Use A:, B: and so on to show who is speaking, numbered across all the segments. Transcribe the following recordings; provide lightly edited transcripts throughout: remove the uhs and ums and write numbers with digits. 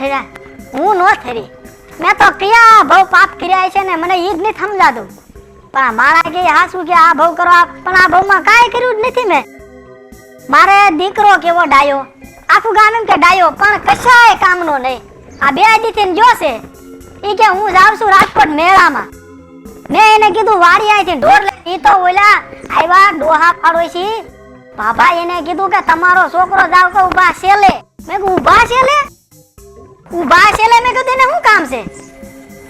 A: થયા હું નો થરી મેં તો કયા બહુ પાપ કર્યા છે ને મને ઈ જ નહીં સમજાતું પણ મારા કે હાસુ કે આ બહુ કરો પણ આ બહુમાં કાંઈ કર્યું જ નથી મેં મારે દીકરો કેવો ડાયો આખું ગામ એમ કે ડાયો પણ કશાય કામનો નહીં આ બે દીથી જોશે ઈ કે હું જાઉં છું રાજકોટ મેળામાં મેં એને કીધું વાડી આવીથી ઢોર લઈ ઈ તો ઓલા આવ્યા ડોહા પાડોશી બાબા એને કીધું કે તમારો છોકરો જાવ કે ઊભા છેલે મેં કીધું ઊભા છેલે મેં કીધું એને શું કામ છે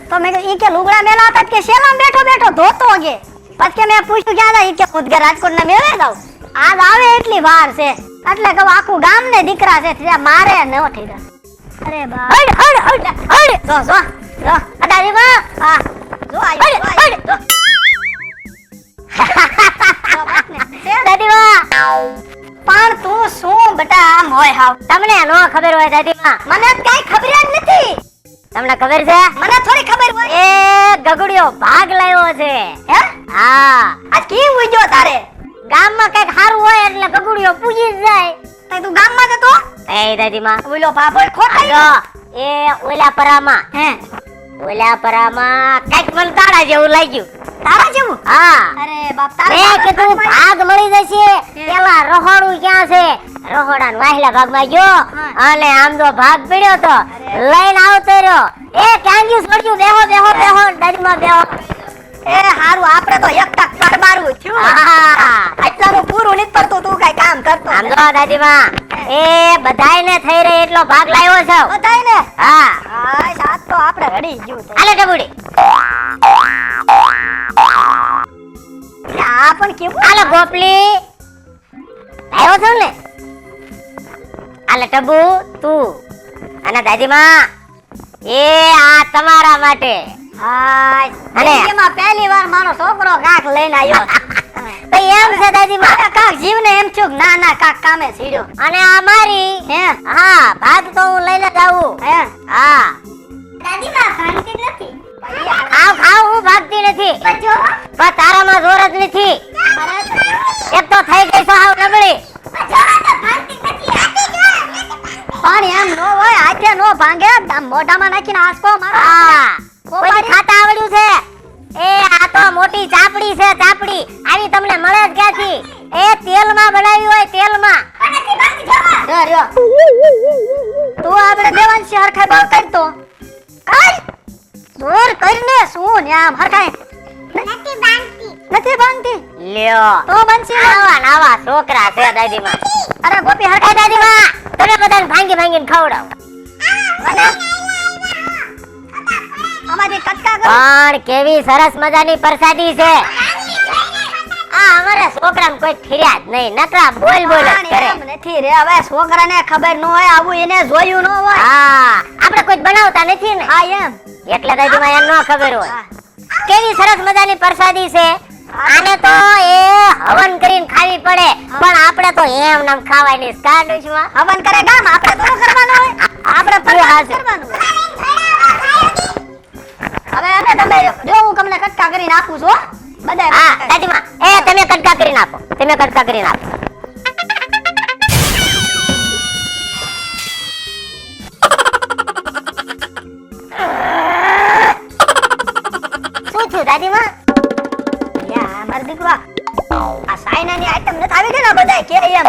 A: તો મેં કીધું ઈ કે લુગડા મેલા હતા કે શેલામાં બેઠો બેઠો ધોતો કે પછી કે મેં પૂછ્યું ક્યાં જાય ઈ કે ખુદ કે રાજકોટ ના મેળે જાવ આજ આવે એટલી વાર છે એટલે કહું આખું ગામ ને દીકરા છે ત્યાં મારે ન થઈ જાય અરે બા હડ જો અડાડી માં હા જો આઈ જો દાદી માં પણ તું શું બેટા આમ હોય હાવ તમને નો ખબર હોય દાદી માં મને કઈ ખબર જ નથી તમને ખબર છે મને થોડી ખબર હોય એ ગગડિયો ભાગ લાવ્યો છે હે હા આ કેમ ઉજ્યો તારે ગામમાં કઈક હારું હોય એટલે ગગડિયો પૂજી જાય તો તું ગામમાં જતો એ દાદી માં ઓલો બાપો ખોટાઈ એ ઓલા પરામાં હે ઓલા પરામાં કઈક મને તારા જેવું લાગ્યું તારા જેવું હા અરે બાપ તારા એ કે તું ભાગ મળી જશે પેલા રહોડું ક્યાં છે રહોડાના વાહલા ભાગમાં ગયો અને આમ તો ભાગ પડ્યો તો લઈને આવતો રહ્યો એ ક્યાં ગયું છોડ્યું બેહો બેહો બેહો દાદીમાં બેહો એ હારું આપણે તો એક ટક કરબારું થયું હા એટલાનું પૂરું નથી પડતું તું કઈ કામ કરતો આમ જો દાદીમાં એ બધાયને થઈ રહી એટલો ભાગ લાવ્યો છે બધાયને હા હા સાત તો આપણે રડી ગયું હાલે ડબુડી આ પણ કેવું હાલે ગોપલી આવ્યો છો ને હાલે ટબુ તું અને દાદીમાં એ આ તમારા માટે હાય અને એમાં પહેલી વાર મારો છોકરો કાક લઈને આવ્યો તો એમ છે દાદી મારા કાક જીવને એમ છું ના ના કાક કામે સીડ્યો અને આ મારી હે હા ભાગ તો હું લઈને જાઉં હે હા દાદી માં ભાગતી નથી ખાવ હું ભાગતી નથી પણ તારામાં જોર જ નથી એક તો થઈ ગઈ સાવ નબળી પણ એમ નો હોય હાથે નો ભાંગે મોઢામાં નાખીને આસકો મારો હા કોઈ ખાતા આવડ્યું છે એ આ તો મોટી ચાપડી છે ચાપડી આવી તમને મળે જ ક્યાંથી એ તેલમાં બનાવી હોય તેલમાં તું આપણે દેવાંશી હરખાઈ બાવ કરતો કઈ દૂર કરીને શું ને આમ હરખાઈ નથી બાંધતી લ્યો તો બંસી આવા નાવા છોકરા છે દાદીમાં અરે ગોપી હરખાઈ દાદીમાં તમે બધાને ભાંગી ભાંગીને ખવડાવ અમારી કટકા કરો પણ કેવી સરસ મજાની પ્રસાદી છે આ અમારા છોકરાને કોઈ ઠીર્યા જ નહીં નકરા બોલ બોલ કરે નથી રે હવે છોકરાને ખબર ન હોય આવું એને જોયું ન હોય હા આપણે કોઈ બનાવતા નથી ને હા એમ એટલે દાદીમાં એને ન ખબર હોય કેવી સરસ મજાની પ્રસાદી છે આને તો એ હવન કરીને ખાવી પડે પણ આપણે તો એમ નામ ખાવાય નહીં સ્ટાર્ટમાં હવન કરે ગામ આપણે તો કરવાનું હોય આપણે પ્રસાદ કરવાનું હવે અમે તમે જો હું તમને કટકા કરીને આપું છું બધાય હા દાદીમાં એ તમે કટકા કરીને આપો તમે કટકા કરીને આપો શું થયું દાદીમાં યા માર દીકરો આ સાયનાની આઈટમ નથી આવી ગઈ ને બધાય કે એમ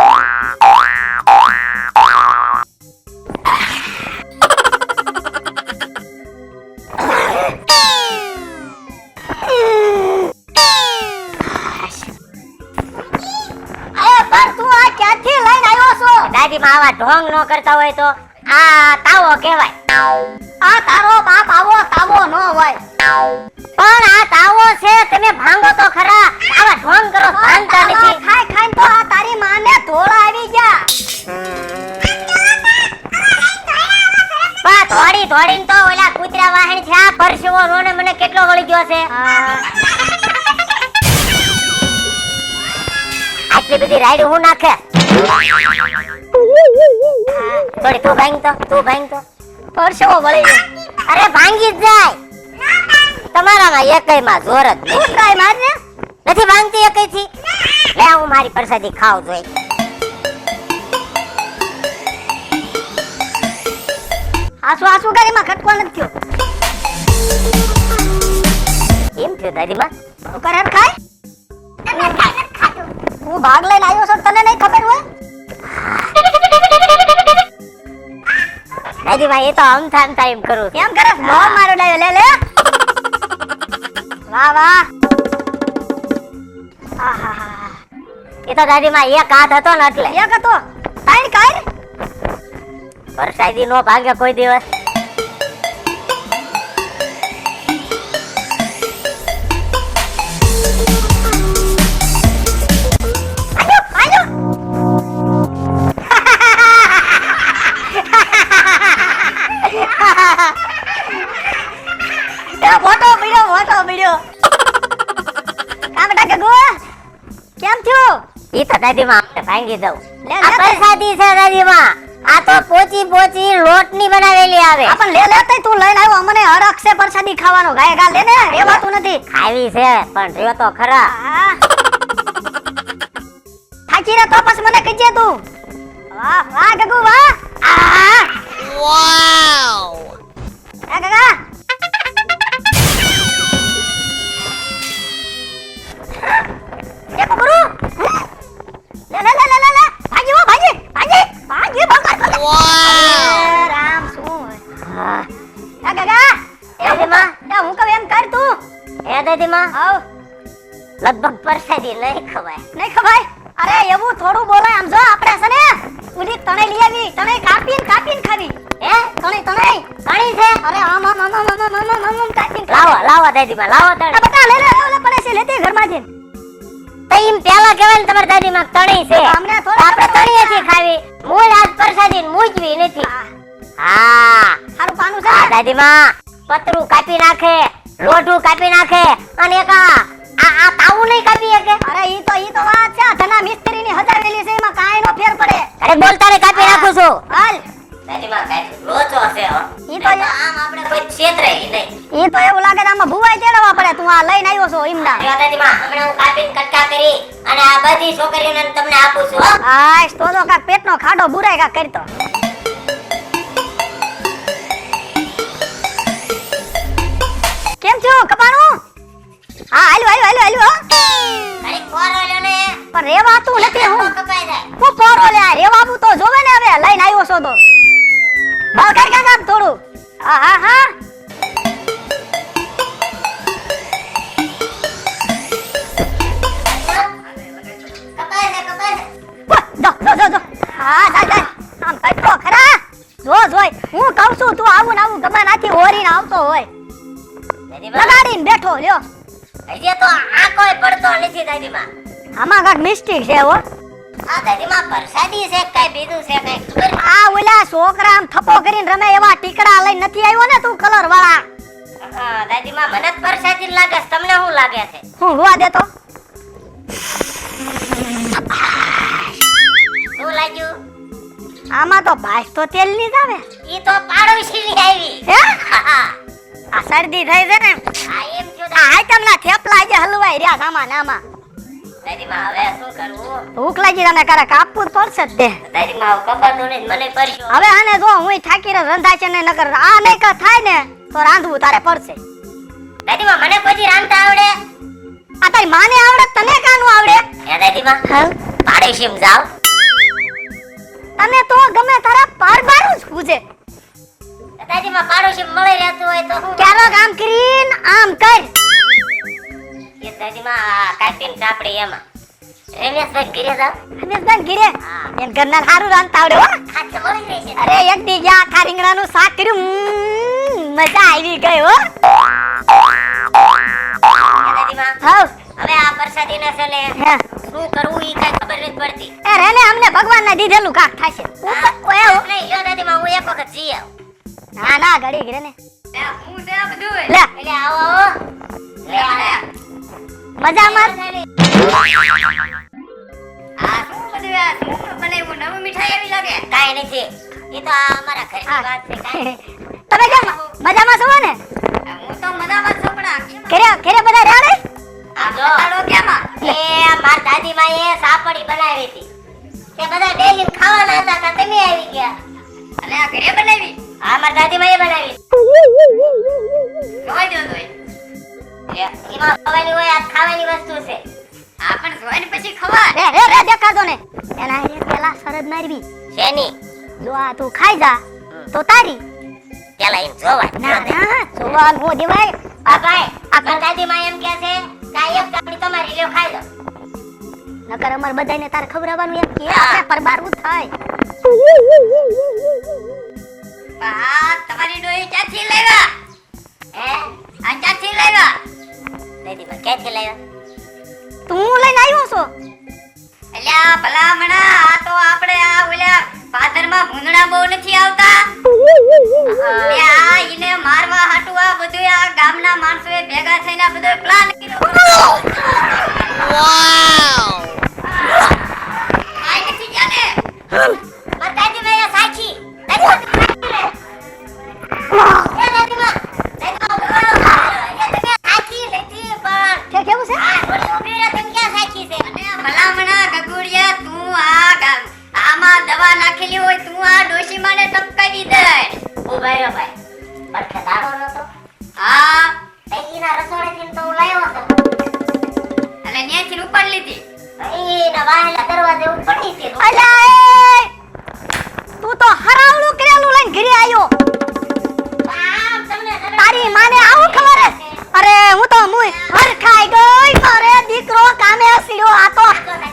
A: દાદીમાં આવા ઢોંગ નો કરતા હોય તો આ તાવો કહેવાય આ તારો બાપ આવો તાવો નો હોય પણ આ તાવો છે તમે ભાંગો તો ખરા આવા ઢોંગ કરો ભાંગતા નથી ખાઈ ખાઈ તો આ તારી માને ધોળા આવી ગયા બા થોડી થોડીને તો ઓલા કૂતરા વાહણ છે આ પરસેવો રોને મને કેટલો વળી ગયો છે આટલી બધી રાઈડ હું નાખે થોડી તું ભાંગ તો પરસેવો વળી ગયો અરે ભાંગી જ જાય તમારામાં એકયમાં જોર જ નથી ટ્રાય મારને નથી ભાંગતી એકયથી લે હું મારી પ્રસાદી ખાવ જોઈ આસુ આસુ ગાડીમાં ખટકો નથી થયો.
B: એમ થયું દાદીમાં?
A: કરે ખાય હું ભાગ લઈને આવ્યો છું તને નહીં ખબર હોય?
B: દાદીમાં એ તો અમથા એમ કરું છું.
A: કેમ કરે મોહ મારો ડાયો લે લે. વાહ વાહ. આહાહા.
B: એ તો દાદીમાં એક હાથ હતો ને એટલે
A: એક હતો તાઈ કાઈ
B: વરસાદી નો ભાગે કોઈ દિવસ.
A: આજો ફોટો પડ્યો કામ ટાકે ગો કેમ થયું?
B: ઈ તો દાદીમાં આપણે ભાંગી દઉં.
A: લે,
B: આ
A: લે.
B: પ્રસાદી છે દાદીમાં. આ તો પોચી લોટની બનાવેલી આવે.
A: આપણ લે લે તઈ તું લઈને આવ્યો મને હરખ છે પ્રસાદી ખાવાનો ગાય ગા લે ને રેવાતું નથી.
B: ખાવી છે પણ રહ્યો તો ખરા.
A: આ. થાકી રે તો પછી મને કહીજે તું. વાહ વાહ ગગુ વાહ. આ
B: વાવ.
A: એ ગગા એ બબરુ લે લે લે લે લે ભાગી વો ભાગી રામ શું
B: હા.
A: એ ગગા
B: દાદીમાં.
A: એ હું કહું એમ કર તું.
B: એ દાદીમાં
A: આવ
B: લગભગ પ્રસાદી નહીં ખવાય.
A: નહીં ખવાય. અરે એવું થોડું બોલાય આમ જો આપણે છે ને ઉલી તણે લઈ આવી તણે કાપીને ખાવી.
B: હે
A: તણે
B: પાણી છે?
A: અરે આમ કાપીને
B: લાવો દાદીમાં લાવો
A: આ
B: તણે.
A: બટા લે લે પડે છે લેતે ઘરમાંથી.
B: તઈમ પેલા કહેવાય ને તમારી દાદીમાં તણી છે.
A: અમને થોડા
B: આપણે તણીએથી ખાવી. મૂળ આજ પ્રસાદી મૂકવી નથી. હા
A: હારું પાનું છે
B: આ
A: ને?
B: દાદીમાં પતરું કાપી નાખે, લોઢું કાપી નાખે અને એક આ તાવું નહીં કાપી શકે.
A: અરે ઈ તો વાત છે ધના મિસ્ત્રીની હજાવેલી છે એમાં કાંઈ નો ફેર પડે.
B: અરે બોલતા રે કાપી નાખું છું.
A: હાલ
B: દાદીમાં કાઈ લોચો છે હો.
A: ઈ તો
B: આમ આપણે કોઈ ક્ષેત્રે નહીં.
A: ઈ તો એવું લાગે છે આમાં ભુવાઈ તેડવા પડે તું આ લઈને આવ્યો છો ઈમડા.
B: જો દાદીમાં હમણાં હું કાપીને કટકા કરી અને આ બધી છોકરીઓને તમને આપું છું હો.
A: હાશ તો કાક પેટનો ખાડો બુરાય કાક કરતો. કેમ છો કપાણું? હા હાલ્યો હો.
B: અરે કોરો લ્યો ને.
A: પણ રેવાતું નથી હું
B: કપાઈ જાય.
A: હું પોરો લે આ રેવાનું તો જોવે ને હવે લઈને આવ્યો છો તો બળ કર કામ થોડું. હા
B: કપાઈ
A: જો હા જા આમ કટકો ખરા જોય હું કહું છું તું આવું ને આવું ગમે નાથી ઓરીને આવતો હોય
B: દાદીમાં
A: લગાડીને બેઠો લ્યો.
B: હજી તો આ કોઈ પડતો નથી દાદીમાં.
A: આમાં કાક મિસ્ટેક છે હો.
B: આ દાદીમાં પ્રસાદી છે કઈ બીજું છે કઈ ખબર?
A: આ ઓલા છોકરા આમ થપ્પો કરીને રમે એવા ટીકડા લઈને નથી આવ્યો ને તું કલર વાળા.
B: હા દાદીમાં મને જ પ્રસાદી લાગે છે. તમને શું લાગે છે?
A: હું હોવા દેતો
B: શું લાગ્યું?
A: આમાં તો ભાઈ તો તેલ ની જ આવે.
B: ઈ તો પાડોશીની આવી.
A: હે
B: હા
A: આ શરદી થઈ છે ને
B: આ એમ થયું
A: આ આઈટમના થેપલા આજે હલવાઈ રહ્યા આમાં ને આમાં.
B: દાદીમાં હવે શું કરવું?
A: ભૂખ લાગી તને ક્યારેક આપવું જ પડશે જ તે.
B: દાદીમાં કપાનું નહીં મને પરસ્યો.
A: હવે આને જો હું થાકી રહ્યો રંધા છે ને નકર આ નહીં કા થાય ને તો રાંધવું તારે પડશે.
B: દાદીમાં મને કોઈ રાંધતા આવડે?
A: આ તારી માને આવડે તને કાનું આવડે?
B: હે દાદીમાં પાડોશીમાં જાવ.
A: તને તો ગમે તારા પારબારું જ પૂછે.
B: દાદીમાં પાડોશી મળી રહેતું હોય તો હું
A: ક્યારેક આમ કરીને આમ કર.
B: એ દાદીમાં કાપીને ચાપડી એમાં રમેશભાઈ ઘરે જાવ.
A: હમેશભાઈ ઘીરે
B: હા
A: એમ ઘરના સારું રાંધતા આવડે હો.
B: ખાતે મળી રહી છે.
A: અરે એક દી ગયા આખા રીંગણાનું શાક કર્યું મજા આવી ગઈ હો.
B: દાદીમાં
A: હાવ
B: હવે આ પ્રસાદીને છે ને
A: હે
B: શું કરવું ઈ કઈ ખબર નથી પડતી.
A: એ રેને અમને ભગવાનને દીધેલું કાક થાશે. ઓય હો.
B: નહીં લ્યો દાદીમાં હું એક વખત જઈ આવું.
A: ના ઘડી ઘરે ને
B: હું છે બધું
A: લે
B: એટલે આવો આવો. લે આ
A: મજામાં
B: આ શું બધું આ શું બનાવ્યું? નવી મીઠાઈ એવી લાગે. કાંઈ નથી. ઈ તો આ અમારા ઘરની વાત છે. કાંઈ
A: તમે કેમ મજામાં છો ને?
B: હું તો મજામાં છું પણ આ કેમ?
A: ઘરે બધા રહ્યા ને?
B: આ જો એ માર દાદીમાં એ સાપડી બનાવી હતી. તે બધા ડેલી ખાવાના હતા તો તમે આવી ગયા. અને આ ઘરે બનાવી? આ મારી દાદીમાએ બનાવી. જોઈ દો તોય. એમાં ખવાની હોય, આ ખાવાની વસ્તુ છે. આ પણ જોઈને પછી ખવાય.
A: રે દેખાડો ને એના એ પેલા શરદ મારવી
B: શેની?
A: જો આ તું ખાઈ જા તો તારી
B: પેલા એમ જોવા.
A: ના ના જોવા નો દેવાય.
B: આ ભાઈ, આ મારી દાદીમા એમ કહે છે કે આ એક ચાપડી તમારી લ્યો ખાઈ લો.
A: નકર અમાર બધાને તાર ખવડાવવાનું એમ કે આપણે પરબારું થાય.
B: આ તમારી ડોહી ક્યાંથી લાવ્યા? હે? આ ક્યાંથી લાવ્યા? દાદીમા ક્યાંથી લાવ્યા?
A: તું લઈને આવ્યો છો?
B: અલ્યા ભલામણા, આ તો આપણે આ ઓલા પાદરમાં ભૂંદડા બહુ નથી આવતા. આ ઈને મારવા હાટુ આ બધું આ ગામના માણસોએ ભેગા થઈને આ બધો પ્લાન કર્યો. વાવ! આ નથી જાને. માતાજી મેયા સાચી. દાદીમા સાચી લે. એ દાદીમા, તમે સાચી લેતી પણ
A: કે કેવું છે?
B: ઓલી ઉભી રહે તેમ ક્યાં સાચી છે? અને આ ભલામણા ગગુડિયા, તું આમાં દવા નાખેલી હોય, તું આ ડોશીમાને ટપકાવી દે. ઉભા રહ્યો ભાઈ. પડખે દાડો નતો? હા. એના રસોડેથી તો હું લાવ્યો હતો. એટલે ન્યાથી ઉપાડ લીધી. એના વાહેલા દરવાજે ઉપડી છે.
A: અલા એ તું તો હરાવણું કરેલું લઈને ઘરે આવ્યો.
B: આમ તમને
A: તારી માને આવું ખબર હે? અરે હું તો મુય હર ખાઈ ગઈ. મારે દીકરો કામે હસ્યો. આ તો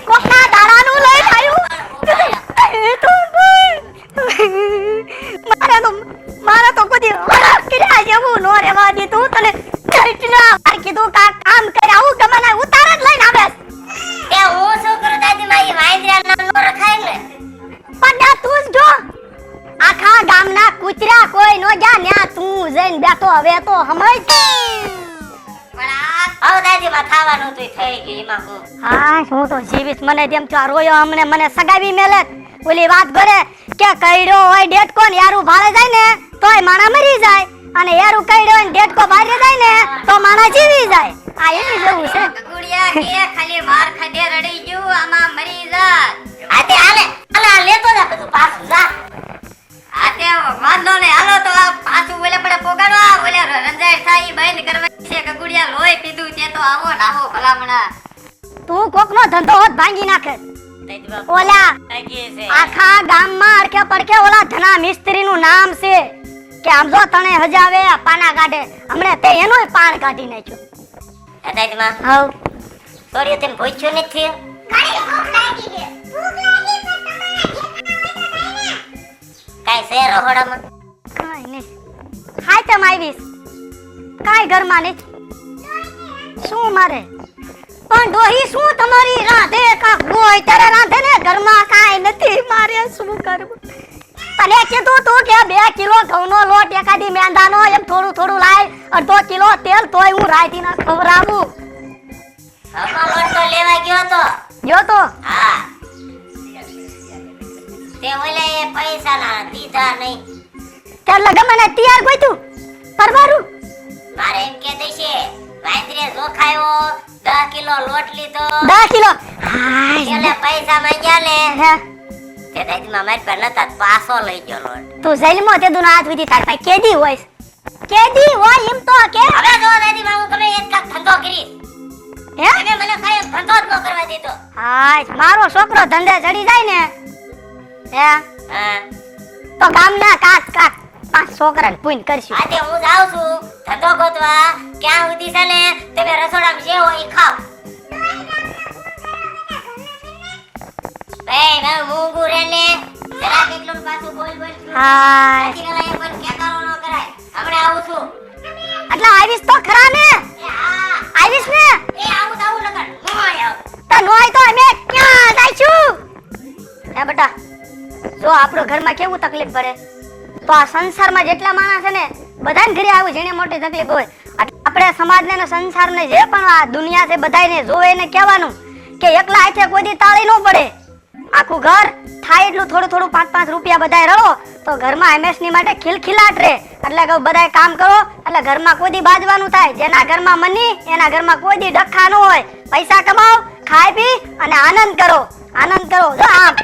A: કોકના દાડાનું લઈને આવ્યું. એ તો મારે તો કોઈ કર્યા જેવું નો રેવા દીધું. તને કેટલા વાર કીધું કે આ કામ કરે આવું ગમે ઉતાર જ લઈને આવે.
B: એ હું શું કરું દાદીમા? એ વાંદરા નો રખાય ને.
A: પણ તું જ જો આખા ગામના કૂતરા કોઈ નો જા ન્યા તું જઈને બેઠો. હવે તો સમજ.
B: પણ આ હવે દાદીમા ખાવાનું તો થઈ ગયું. એમાં હું
A: હા હું તો જીવીશ. મને જેમ છો રોયો અમને મને સગાવી મેલે. ઓલી વાત કરે કે કઈડો હોય ડેટકો ને યારું ભાળે જાય ને તોય માણા મરી જાય, અને યારું કઈડો હોય ને ડેટકો ભાળે જાય ને તો માણા જીવી જાય. આ એની જેવું છે.
B: ગગુડિયા કે ખાલી માર ખાધે રડી ગયું, આમાં મરી જા. આતે આલે આલા લેતો જા બધું પાછું જા. આતે વાંધો ને હાલો તો આ પાછું ઓલે પડે પોગાડવા ઓલે રંજાય થાય ઈ બંધ કરવા છે. ગગુડિયા લોહી પીધું તે તો આવો નાહો ભલામણા.
A: તું કોકનો ધંધો હોત ભાંગી નાખે. ઓલા આખા ગામમાં અડકે પડકે ઓલા ધના મિસ્ત્રીનું નામ છે કે આમ જો તને હજાવે પાના કાઢે. હમણે તે એનોય પાણ કાઢી નાખ્યો.
B: દાદીમા
A: હવ
B: સોરી તેમ પૂછ્યું નથી. કાઈ ભૂખ લાગી છે. ભૂખ લાગી છે તમારા. કાઈ છે રહોડામાં?
A: કાઈ નહીં. હાય તેમ આવીશ. કાઈ ઘરમાં નહીં. શું મારે પણ ડોહી શું તમારી રાધે કા ગોય તારે રાધે ને ઘરમાં કાઈ નથી. મારે શું કરવું? તને કીધું તું કે 2 કિલો ઘઉંનો લોટ એકાદી મેંદાનો એમ થોડું થોડું લાય, અડધો કિલો તેલ તોય હું રાયથી ના ખવરાવું.
B: હમણાં લોટ તો લેવા ગયો તો.
A: જો તો
B: હા. તે ઓલે પૈસા ના દીધા નહીં.
A: કે લગમને તૈયાર ગોઈતું પરવારું.
B: મારે એમ કે દેશે વાંદરે જોખાયો 10 કિલો લોટ લીધો.
A: 10 કિલો હાય
B: એટલે પૈસા માંગ્યા ને
A: હે
B: તે દાદીમા મારી પર નતા પાછો લઈ ગયો લોટ.
A: તું જેલમાં તે દુના હાથ વિધી તાર ભાઈ કેદી હોય. કેદી હોય એમ તો કે
B: હવે જો દાદીમા હું તમે એક કાક ધંધો કરી.
A: હે
B: તમે મને કાઈ ધંધો જ ન કરવા દીધો.
A: હાય મારો છોકરો ધંધે ચડી જાય ને હે
B: હા.
A: તો ગામના કાક કાક 5 છોકરાને પૂન કરશું.
B: આજે હું જાઉં છું ધંધો ગોતવા. ક્યાં સુધી છે ને તમે રસોડામાં જે હોય ઈ ખાવ. ભાઈ ના મૂંગુ રે ને જરા કેટલું પાછું બોલ બોલ.
A: હાય
B: આજી ગલા એ પણ કેકારો ન કરાય. હમણે આવું છું.
A: એટલે આવીશ તો ખરા ને?
B: એ હા
A: આવીશ ને?
B: એ આવું તો આવું લગન મોય આવ.
A: તો નોય તો અમે ક્યાં જઈશું? હે બેટા જો આપણો ઘરમાં કેવું તકલીફ પડે તો આ સંસારમાં જેટલા માણસ છે ને બધાને ઘરે આવું જેને મોટી તકલીફ હોય આપણે સમાજને ને સંસારને જે પણ આ દુનિયા છે બધાને જોવે ને કહેવાનું કે એકલા હાથે કોઈ દી તાળી ન પડે. આખું ઘર થાય એટલું થોડું થોડું 5-5 રૂપિયા બધાય રળો તો ઘરમાં હંમેશની માટે ખિલખિલાટ રહે. એટલે કે બધાય કામ કરો એટલે ઘરમાં કોઈ દી બાજવાનું થાય. જેના ઘરમાં મની એના ઘરમાં કોઈ દી ડખા ન હોય. પૈસા કમાઓ, ખાઈ પી અને આનંદ કરો. જો આમ